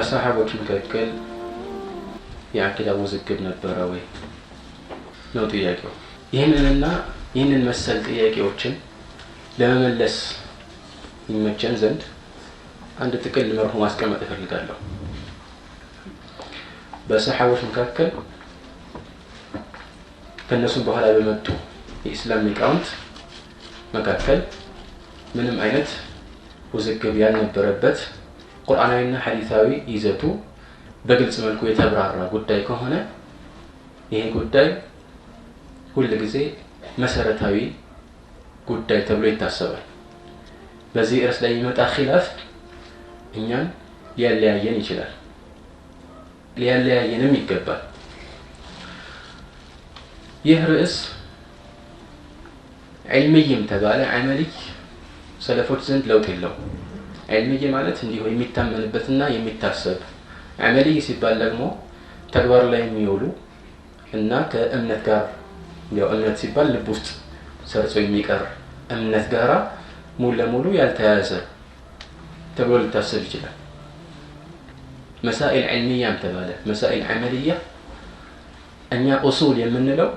በሰሃቦች መካከል የአቂዳ ውዝግብ ነበረ ወይ ነው ጥያቄው። ይህንን መሰል ጥያቄዎችን ለመመለስ ይመቸን ዘንድ አንድ ጥቅል መርሁ ማስቀመጥ እፈልጋለሁ። በሰሃቦች መካከል ከነሱም በኋላ በመጡ የእስላም ሊቃውንት መካከል ምንም አይነት ውዝግብ ያልነበረበት ቁርአናዊና ሐዲሳዊ ይዘቱ በግልጽ መልኩ የተብራራ ጉዳይ ከሆነ ይሄ ጉዳይ ሁሉ ጊዜ መሰረታዊ ጉዳይ ተብሎ ይታሰባል። በዚህ ርዕስ ላይ የሚመጣ ኺላፍ እኛን ሊያለያየን ይችላል፣ ሊያለያየንም ይገባል። ይህ ርዕስ ዒልምይም ተባለ ዐመልይ ሰለፎች ዘንድ ለውጥ የለው። ዒልምይ ማለት እንዲሁ የሚታመንበትና የሚታሰብ፣ ዐመልይ ሲባል ደግሞ ተግባር ላይ የሚውሉ እና ከእምነት ጋር ያው እምነት ሲባል ልብ ውስጥ ሰርጾ የሚቀር እምነት ጋራ ሙሉ ለሙሉ ያልተያዘ ተብሎ ሊታሰብ ይችላል። መሳኢል ዒልሚያም ተባለ መሳኢል ዐመልያ እኛ ኡሱል የምንለው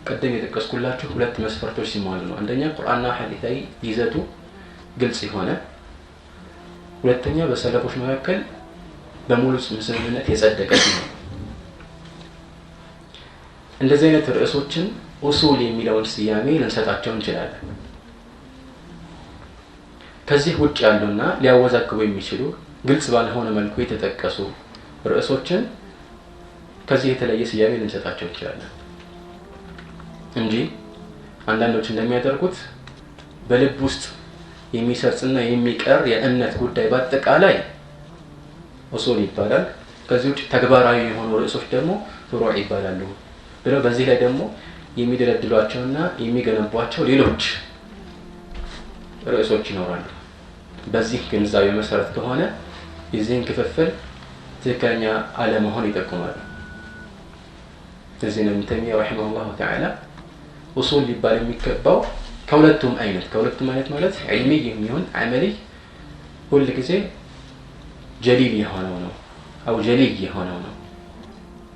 ቀደም የጠቀስኩላችሁ ሁለት መስፈርቶች ሲሟሉ ነው። አንደኛ ቁርአንና ሐዲሳዊ ይዘቱ ግልጽ የሆነ፣ ሁለተኛ በሰለፎች መካከል በሙሉ ስምምነት የጸደቀ ነው። እንደዚህ አይነት ርዕሶችን ኡሱል የሚለውን ስያሜ ልንሰጣቸው እንችላለን። ከዚህ ውጭ ያሉና ሊያወዛግቡ የሚችሉ ግልጽ ባልሆነ መልኩ የተጠቀሱ ርዕሶችን ከዚህ የተለየ ስያሜ ልንሰጣቸው እንችላለን እንጂ አንዳንዶች እንደሚያደርጉት በልብ ውስጥ የሚሰርጽና የሚቀር የእምነት ጉዳይ በአጠቃላይ ኡሱል ይባላል። ከዚህ ውጭ ተግባራዊ የሆኑ ርዕሶች ደግሞ ፍሩዕ ይባላሉ ብለው በዚህ ላይ ደግሞ የሚደለድሏቸውና የሚገነቧቸው ሌሎች ርዕሶች ይኖራሉ። በዚህ ግንዛቤ መሰረት ከሆነ የዚህን ክፍፍል ትክክለኛ አለመሆን ይጠቁማሉ። ለዚህ ነው ኢብኑ ተይሚያ ረሂመሁላሁ ተዓላ ኡሱል ሊባል የሚገባው ከሁለቱም አይነት ማለት ዒልሚ የሚሆን ዐመልይ ሁል ጊዜ ጀሊል የሆነው ነው አው ጀሊይ የሆነው ነው።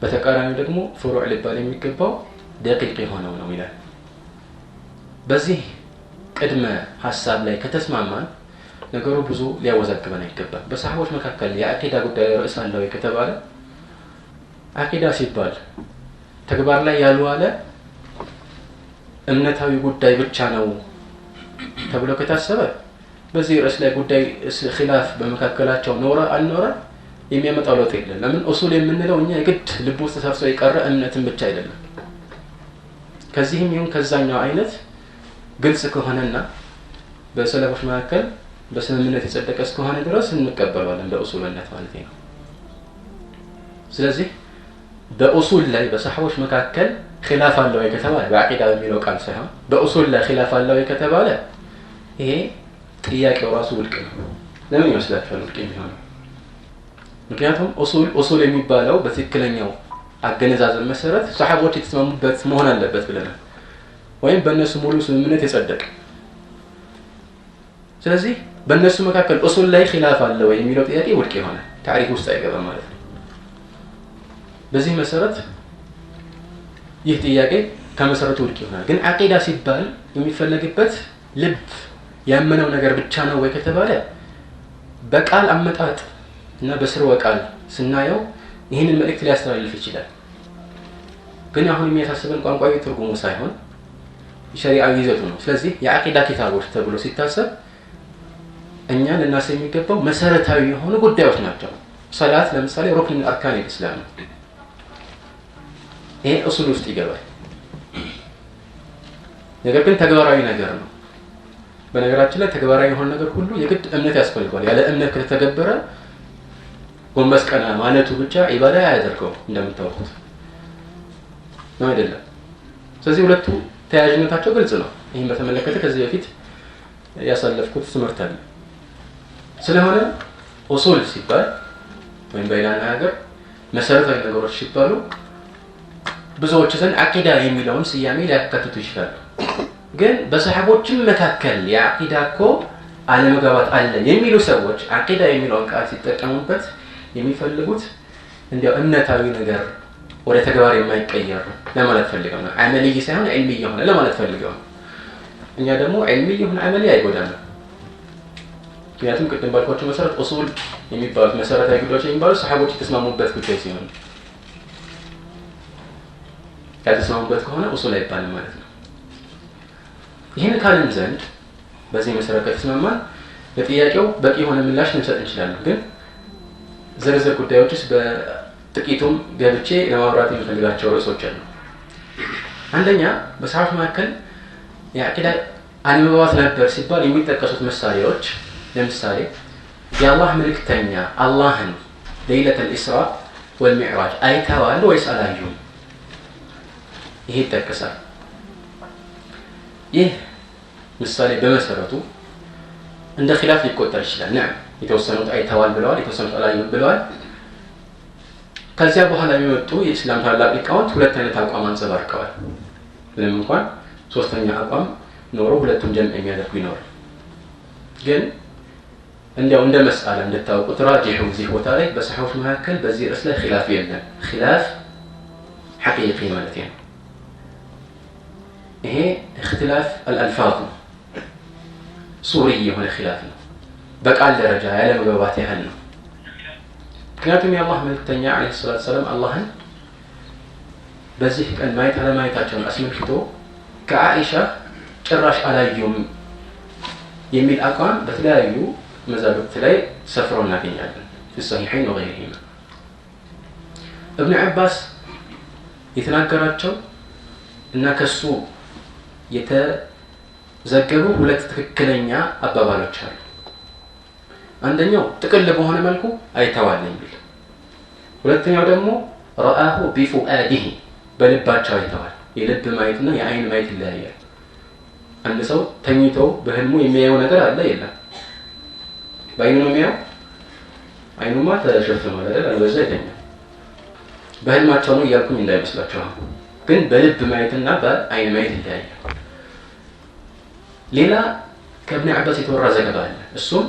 በተቃራኒው ደግሞ ፍሩዕ ሊባል የሚገባው ደቂቅ የሆነው ነው ይላል። በዚህ ቅድመ ሐሳብ ላይ ከተስማማን ነገሩ ብዙ ሊያወዛግበን አይገባም። በሰሃቦች መካከል የአቂዳ ጉዳይ ርዕስ አለው ከተባለ አቂዳ ሲባል ተግባር ላይ ያልዋለ እምነታዊ ጉዳይ ብቻ ነው ተብሎ ከታሰበ በዚህ ርዕስ ላይ ጉዳይ ኺላፍ በመካከላቸው ኖረ አልኖረ የሚያመጣው ለውጥ የለም። ለምን ኡሱል የምንለው እኛ የግድ ልብ ውስጥ ሰርጾ የቀረ እምነትን ብቻ አይደለም። ከዚህም ይሁን ከዛኛው አይነት ግልጽ ከሆነና በሰለፎች መካከል በስምምነት የጸደቀ እስከሆነ ድረስ እንቀበላለን በኡሱልነት ማለት ነው። ስለዚህ በኡሱል ላይ በሰሃቦች መካከል ኺላፍ አለው ከተባለ በአቂዳ በሚለው ቃል ሳይሆን በኡሱል ላይ ኺላፍ አለው ከተባለ ይሄ ጥያቄው ራሱ ውድቅ ነው። ለምን ይመስላችኋል ውድቅ የሚሆነው? ምክንያቱም ኡሱል የሚባለው በትክክለኛው አገነዛዘብ መሰረት ሰሃቦች የተስማሙበት መሆን አለበት ብለናል፣ ወይም በእነሱ ሙሉ ስምምነት የጸደቀ። ስለዚህ በእነሱ መካከል ኡሱል ላይ ኺላፍ አለው የሚለው ጥያቄ ውድቅ ይሆናል፣ ታሪክ ውስጥ አይገባም ማለት ነው። በዚህ መሰረት ይህ ጥያቄ ከመሰረቱ ውድቅ ይሆናል። ግን አቂዳ ሲባል የሚፈለግበት ልብ ያመነው ነገር ብቻ ነው ወይ ከተባለ በቃል አመጣጥ እና በስርወ ቃል ስናየው ይህንን መልእክት ሊያስተላልፍ ይችላል። ግን አሁን የሚያሳስበን ቋንቋዊ ትርጉሙ ሳይሆን ሸሪዓዊ ይዘቱ ነው። ስለዚህ የአቂዳ ኪታቦች ተብሎ ሲታሰብ እኛ ልናስብ የሚገባው መሰረታዊ የሆኑ ጉዳዮች ናቸው። ሰላት ለምሳሌ ሩክን አርካን الاسلام ነው። ይሄ ኡሱል ውስጥ ይገባል። ነገር ግን ተግባራዊ ነገር ነው። በነገራችን ላይ ተግባራዊ የሆነ ነገር ሁሉ የግድ እምነት ያስፈልጋል። ያለ እምነት ከተተገበረ ጎንበስ ቀና ማለቱ ብቻ ኢባዳ ያደርገው እንደምታውቁት ነው አይደለም? ስለዚህ ሁለቱ ተያያዥነታቸው ግልጽ ነው። ይሄን በተመለከተ ከዚህ በፊት ያሳለፍኩት ትምህርት አለ። ስለሆነ ኡሱል ሲባል ወይም በሌላ ነገር መሰረታዊ ነገሮች ሲባሉ ብዙዎች ዘንድ አቂዳ የሚለውን ስያሜ ሊያካትቱ ይችላሉ። ግን በሰሃቦችም መካከል የአቂዳ እኮ አለመግባባት አለ የሚሉ ሰዎች አቂዳ የሚለውን ቃል ሲጠቀሙበት የሚፈልጉት እንዲያው እምነታዊ ነገር ወደ ተግባር የማይቀየር ለማለት ፈልገው ነው። አመልይ ሳይሆን ዒልሚ የሆነ ለማለት ፈልገው ነው። እኛ ደግሞ ዒልሚ የሆነ አመሊ አይጎዳንም። ምክንያቱም ቅድም ባልኳቸው መሰረት ኡሱል የሚባሉት መሰረታዊ ጉዳዮች የሚባሉት ሰሃቦች የተስማሙበት ጉዳይ ሲሆን ያልተስማሙበት ከሆነ ኡሱል አይባልም ማለት ነው። ይህን ካልን ዘንድ በዚህ መሰረት ከተስማማን ለጥያቄው በቂ የሆነ ምላሽ ልንሰጥ እንችላለን። ግን ዝርዝር ጉዳዮችስ በጥቂቱም ገብቼ ለማብራት የምፈልጋቸው ርዕሶች አሉ። አንደኛ በሰሃቦች መካከል የአቂዳ አለመግባባት ነበር ሲባል የሚጠቀሱት ምሳሌዎች ለምሳሌ የአላህ መልእክተኛ አላህን ለይለቱል ኢስራ ወልሚዕራጅ አይተዋል ወይስ አላዩም? ይሄ ይጠቀሳል። ይህ ምሳሌ በመሰረቱ እንደ ኺላፍ ሊቆጠር ይችላል። ነዓም የተወሰኑት አይተዋል ብለዋል፣ የተወሰኑት አላዩም ብለዋል። ከዚያ በኋላ የሚመጡ የእስላም ታላቅ ሊቃውንት ሁለት አይነት አቋም አንጸባርቀዋል። ምንም እንኳን ሶስተኛ አቋም ኖሮ ሁለቱም ጀምዕ የሚያደርጉ ይኖር፣ ግን እንዲያው እንደ መስአላ እንድታውቁት ራጂሑ እዚህ ቦታ ላይ በሰሃቦች መካከል በዚህ ርዕስ ላይ ኺላፍ የለም። ኺላፍ ሐቂቂ ማለት ነው። ይሄ እክትላፍ አልአልፋዝ ነው። ሱሪ የሆነ ኺላፍ ነው። በቃል ደረጃ ያለ መግባባት ያህል ነው። ምክንያቱም የአላህ መልእክተኛ ዓለይሂ ሰላቱ ወሰላም አላህን በዚህ ቀን ማየት አለማየታቸውን አስመልክቶ ከአኢሻ ጭራሽ አላዩም የሚል አቋም በተለያዩ መዛግብት ላይ ሰፍረው እናገኛለን። في الصحيحين وغيرهما ابن عباس የተናገራቸው እና ከሱ የተዘገቡ ሁለት ትክክለኛ አባባሎች አሉ። አንደኛው ጥቅል በሆነ መልኩ አይተዋል የሚል፣ ሁለተኛው ደግሞ ረአሁ ቢፉአዲሂ በልባቸው አይተዋል። የልብ ማየትና የአይን ማየት ይለያያል። አንድ ሰው ተኝቶ በህልሙ የሚያየው ነገር አለ የለም? በአይኑ ነው የሚያየው? አይኑማ ተሸፍኗል አይደል? አለበዛ ይተኛል። በህልማቸው ነው እያልኩኝ እንዳይመስላችሁ። ግን በልብ ማየትና በአይን ማየት ይለያያል። ሌላ ከእብን ዓባስ የተወራ ዘገባ አለ። እሱም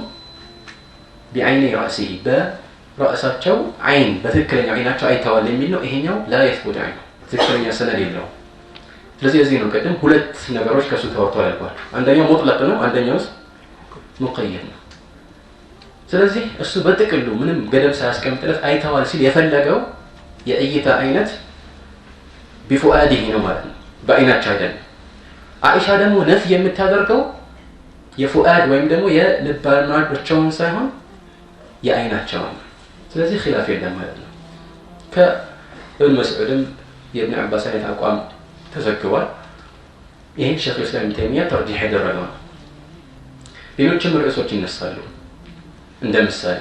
ቢዐይኒ ራእሲሂ በራእሳቸው አይን በትክክለኛ አይናቸው አይተዋል የሚል ነው። ይሄኛው ላ የስቡት አይኑ ትክክለኛ ሰነድ የለውም። ስለዚህ እዚህ ነው ቀደም ሁለት ነገሮች ከሱ ተወርተዋል ያልኳቸው። አንደኛው ሙጥለቅ ነው፣ አንደኛው ሙቀየድ ነው። ስለዚህ እሱ በጥቅሉ ምንም ገደብ ሳያስቀምጥለት አይተዋል ሲል የፈለገው የእይታ አይነት ቢፉአዲሂ ነው ማለት ነው፣ በአይናቸው አይደለም። አኢሻ ደግሞ ነፍ የምታደርገው የፉአድ ወይም ደግሞ የልብ አድማጮቻቸውን ሳይሆን የአይናቸውን። ስለዚህ ኺላፍ የለም ማለት ነው። ከእብን መስዑድም የእብን ዓባስ አይነት አቋም ተዘግቧል። ይህን ሸይኹል ኢስላም ኢብኑ ተይሚያ ተርጂሕ ያደረገው ነው። ሌሎችም ርዕሶች ይነሳሉ። እንደ ምሳሌ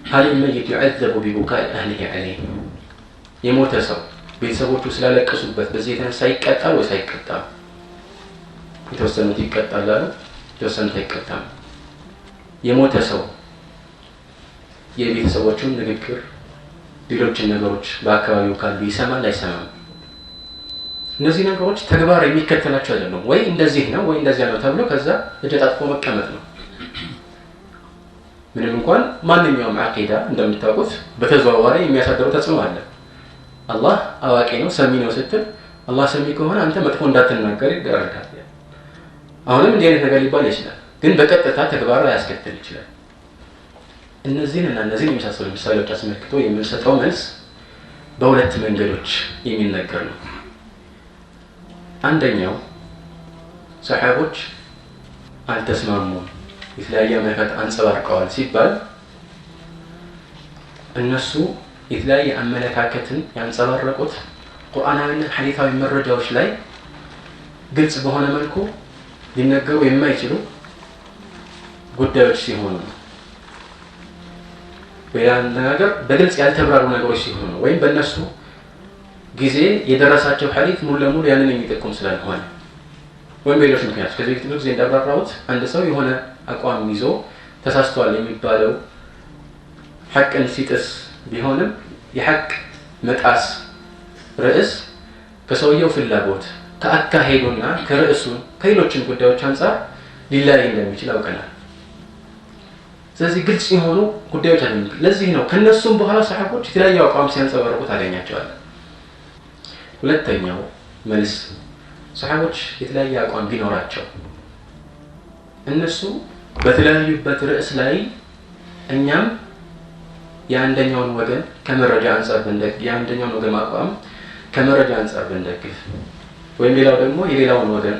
هل الميت يعذب ببكاء أهله عليه የሞተ ሰው ቤተሰቦቹ ስላለቀሱበት በዚህ የተነሳ ይቀጣል ወይስ አይቀጣም? የተወሰኑት ይቀጣል አሉ፣ የተወሰኑት አይቀጣም። የሞተ ሰው የቤተሰቦቹን ንግግር፣ ሌሎችን ነገሮች በአካባቢው ካሉ ይሰማል አይሰማም? እነዚህ ነገሮች ተግባር የሚከተላቸው አይደሉም። ወይ እንደዚህ ነው ወይ እንደዚያ ነው ተብሎ ከዛ እጅ አጣጥፎ መቀመጥ ነው። ምንም እንኳን ማንኛውም አቂዳ እንደምታውቁት በተዘዋዋሪ የሚያሳድረው ተጽዕኖ አለ። አላህ አዋቂ ነው ሰሚ ነው ስትል አላህ ሰሚ ከሆነ አንተ መጥፎ እንዳትናገር ይደረጋል። አሁንም እንዲህ አይነት ነገር ሊባል ይችላል፣ ግን በቀጥታ ተግባር ላይ ያስከትል ይችላል። እነዚህን የመሳሰሉ ምሳሌዎች አስመልክቶ የምንሰጠው መልስ በሁለት መንገዶች የሚነገር ነው። አንደኛው ሰሃቦች አልተስማሙም፣ የተለያየ አመለካከት አንጸባርቀዋል ሲባል እነሱ የተለያየ አመለካከትን ያንጸባረቁት ቁርአናዊና ሐዲሳዊ መረጃዎች ላይ ግልጽ በሆነ መልኩ ሊነገሩ የማይችሉ ጉዳዮች ሲሆኑ ነው። በሌላ ነገር በግልጽ ያልተብራሩ ነገሮች ሲሆኑ ወይም በእነሱ ጊዜ የደረሳቸው ሐዲስ ሙሉ ለሙሉ ያንን የሚጠቁም ስላልሆነ ወይም ሌሎች ምክንያቶች ከዚህ በፊት ጊዜ እንዳብራራሁት አንድ ሰው የሆነ አቋም ይዞ ተሳስቷል የሚባለው ሐቅን ሲጥስ ቢሆንም የሐቅ መጣስ ርዕስ ከሰውየው ፍላጎት ከአካሄዱና ከርዕሱ ከሌሎችን ጉዳዮች አንፃር ሊለያይ እንደሚችል አውቀናል። ስለዚህ ግልጽ የሆኑ ጉዳዮች አሉ። ለዚህ ነው ከነሱም በኋላ ሰሃቦች የተለያዩ አቋም ሲያንጸባርቁ ታገኛቸዋለህ። ሁለተኛው መልስ ሰሃቦች የተለያየ አቋም ቢኖራቸው እነሱ በተለያዩበት ርዕስ ላይ እኛም የአንደኛውን ወገን ከመረጃ አንፃር ብንደግፍ የአንደኛውን ወገን አቋም ከመረጃ አንፃር ብንደግፍ ወይም ሌላው ደግሞ የሌላውን ወገን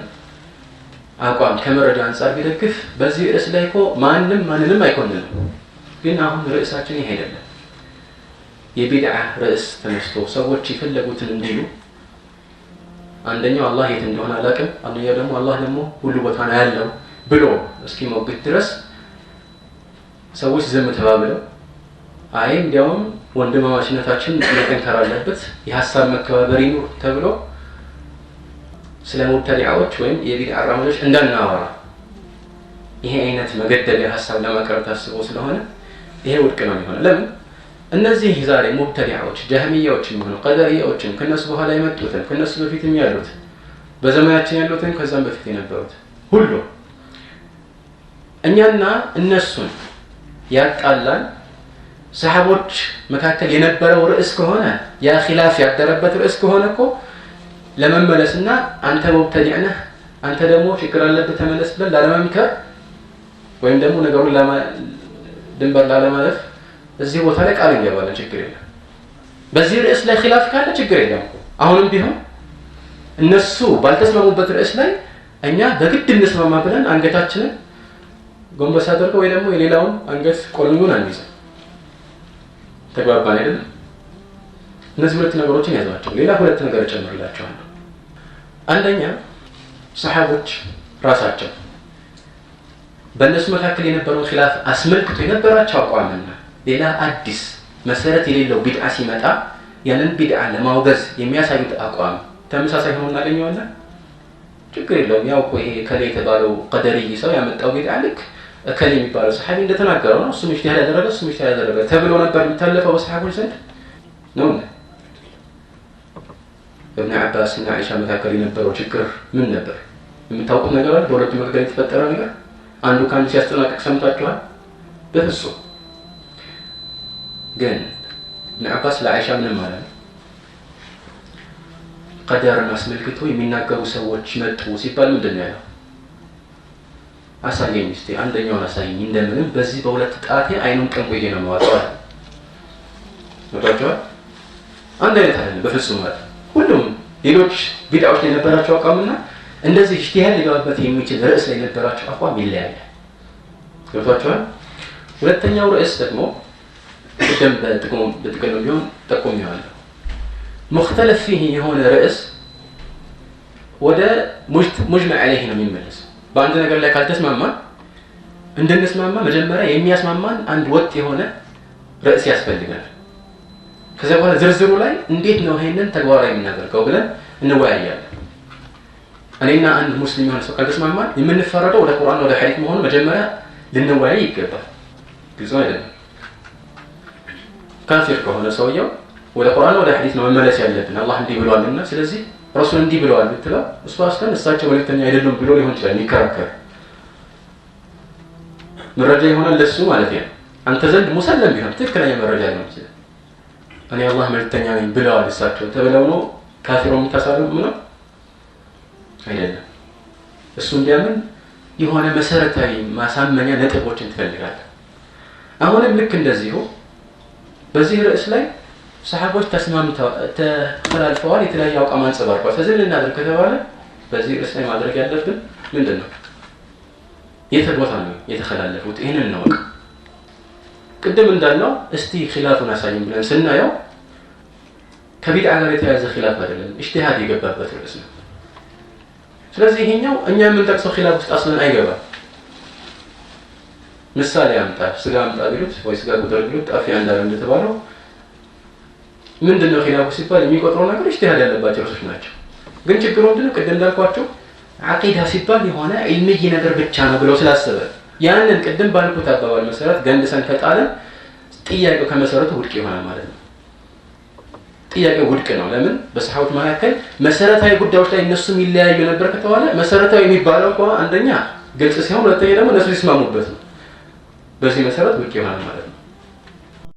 አቋም ከመረጃ አንፃር ቢደግፍ በዚህ ርዕስ ላይ እኮ ማንንም አይኮንንም። ግን አሁን ርዕሳችን ይሄ አይደለም። የቢድዓ ርዕስ ተነስቶ ሰዎች የፈለጉትን እንዲሉ አንደኛው አላህ የት እንደሆነ አላውቅም፣ አንደኛው ደግሞ አላህ ደግሞ ሁሉ ቦታ ነው ያለው ብሎ እስኪሞግት ድረስ ሰዎች ዝም ተባብለው አይ እንዲያውም ወንድማማችነታችን መጠንከር አለበት የሐሳብ መከባበር ይኑር ተብሎ ስለ ሙብተዲዓዎች ወይም የቢድዓ አራማጆች እንዳናወራ ይሄ አይነት መገደቢያ ሐሳብ ለማቅረብ ታስቦ ስለሆነ ይሄ ውድቅ ነው የሚሆነው። ለምን እነዚህ ዛሬ ሙብተዲዓዎች ጀህሚያዎችም ሆነ ቀደሪያዎችም ከነሱ በኋላ የመጡትን ከነሱ በፊትም ያሉት በዘመናችን ያሉትን ከዛም በፊት የነበሩት ሁሉ እኛና እነሱን ያጣላን ሰሃቦች መካከል የነበረው ርዕስ ከሆነ ያ ኺላፍ ያደረበት ርዕስ ከሆነ እኮ ለመመለስና አንተ ሙብተዲዕ ነህ አንተ ደግሞ ችግር አለበት ተመለስ ብለን ላለመምከር ወይም ደግሞ ነገሩን ድንበር ላለማለፍ እዚህ ቦታ ላይ ቃል እንገባለን። ችግር የለም። በዚህ ርዕስ ላይ ኺላፍ ካለ ችግር የለም። አሁንም ቢሆን እነሱ ባልተስማሙበት ርዕስ ላይ እኛ በግድ እንስማማ ብለን አንገታችንን ጎንበስ አድርገው ወይ ደግሞ የሌላውን አንገት ቆልኙን አንይዘን ተግባባን አይደለም? እነዚህ ሁለት ነገሮችን ያዟቸው። ሌላ ሁለት ነገር ጨምርላችኋለሁ። አንደኛ ሰሃቦች ራሳቸው በእነሱ መካከል የነበረውን ኺላፍ አስመልክቶ የነበራቸው አቋምና ሌላ አዲስ መሰረት የሌለው ቢድዓ ሲመጣ ያንን ቢድዓ ለማውገዝ የሚያሳዩት አቋም ተመሳሳይ ሆኖ እናገኘዋለን። ችግር የለውም። ያው እኮ ይሄ ከላይ የተባለው ቀደርይ ሰው ያመጣው ቢድዓ ልክ ከላይ የሚባለው ሰሃቢ እንደተናገረው ነው። እሱም ኢጅቲሃድ ያደረገ እሱም ኢጅቲሃድ ያደረገ ተብሎ ነበር የሚታለፈው በሰሃቦች ዘንድ ነው። ابن عباس እና አይሻ መካከል የነበረው ችግር ምን ነበር? የምታውቁት ነገር አለ? በሁለቱ መካከል የተፈጠረ ነገር አንዱ ካንዱ ሲያስጠናቅቅ ሰምታችኋል? በፍጹም። ግን ابن عباس ለአይሻ ምን ማለት ነው? ቀደርን አስመልክቶ የሚናገሩ ሰዎች መጡ ሲባል ምንድን ነው ያለው? አሳየኝ እስቲ አንደኛውን አሳየኝ እንደምንም በዚህ በሁለት ጣቴ አይኑን ቀንቆዬ ነው የማወጣው። ወጣቸው አንድ አይነት አይደለም በፍጹም ማለት ሁሉም ሌሎች ቢድዓዎች ላይ የነበራቸው አቋምና እንደዚህ ኢጅቲሃድ ሊገባበት የሚችል ርዕስ ላይ የነበራቸው አቋም ይለያያል። ገብቷችኋል? ሁለተኛው ርዕስ ደግሞ ቅድም በጥቅም ቢሆን ጠቁሜዋለሁ። ሙኽተለፍ ፊህ የሆነ ርዕስ ወደ ሙጅመዕ ዐለይህ ነው የሚመለሰው። በአንድ ነገር ላይ ካልተስማማን እንድንስማማ መጀመሪያ የሚያስማማን አንድ ወጥ የሆነ ርዕስ ያስፈልጋል። ከዛ በኋላ ዝርዝሩ ላይ እንዴት ነው ይሄንን ተግባራዊ የምናደርገው ብለን እንወያያለን። እኔና አንድ ሙስሊም የሆነ ሰው ካልተስማማን የምንፈረደው ወደ ቁርአን ወደ ሐዲስ መሆኑ መጀመሪያ ልንወያይ ይገባል። ግልጽ አይደለም? ካፊር ከሆነ ሰውየው ወደ ቁርአን ወደ ሐዲስ ነው መመለስ ያለብን። አላህ እንዲህ ብሏልና ስለዚህ ረሱል እንዲህ ብለዋል ብትለው እሱ አስተን እሳቸው መልእክተኛ አይደሉም ብሎ ሊሆን ይችላል የሚከራከር መረጃ ይሆናል ለሱ ማለት ነው። አንተ ዘንድ ሙሰለም ቢሆን ትክክለኛ መረጃ ሊሆን ይችላል። እኔ አላህ መልእክተኛ ነኝ ብለዋል እሳቸው ተብለው ነው ካፊሩ የሚታሰረው ነው አይደለም። እሱ እንዲያምን የሆነ መሰረታዊ ማሳመኛ ነጥቦችን ትፈልጋለህ። አሁንም ልክ እንደዚሁ በዚህ ርዕስ ላይ ሰሃቦች ተላልፈዋል፣ የተለያየ አቋም አንጸባርቀዋል። ስለዚህ ልናደርግ ከተባለ በዚህ ርዕስ ላይ ማድረግ ያለብን ምንድነው? የት ቦታ ነው የተከላለፉት? ይሄንን ነው። ቅድም እንዳልነው እስቲ ኺላፉን አሳየን ብለን ስናየው ከቢድዓ ጋር የተያያዘ ኺላፍ አይደለም፣ ኢጅቲሃድ የገባበት ርዕስ ነው። ስለዚህ ይሄኛው እኛ የምንጠቅሰው ኺላፍ ውስጥ አስለን አይገባም። ምሳሌ አምጣ፣ ስጋ አምጣ ቢሉት ወይ ስጋ ቁጥር ቢሉት ጣፊ አንዳር እንደተባለው ምንድነው ኺላፉ ሲባል የሚቆጥረው ነገር ኢጅቲሃድ ያለባቸው ርዕሶች ናቸው። ግን ችግሩ ምንድነው? ቅድም እንዳልኳቸው አቂዳ ሲባል የሆነ ዒልምይ ነገር ብቻ ነው ብለው ስላሰበ ያንን ቅድም ባልኩት አባባል መሰረት ገንድሰን ከጣለን ጥያቄው ከመሰረቱ ውድቅ ይሆናል ማለት ነው። ጥያቄው ውድቅ ነው። ለምን? በሰሃቦች መካከል መሰረታዊ ጉዳዮች ላይ እነሱ ይለያዩ ነበር ከተባለ መሰረታዊ የሚባለው አንደኛ ግልጽ ሲሆን፣ ሁለተኛ ደግሞ እነሱ ሲስማሙበት ነው። በዚህ መሰረት ውድቅ ይሆናል ማለት ነው።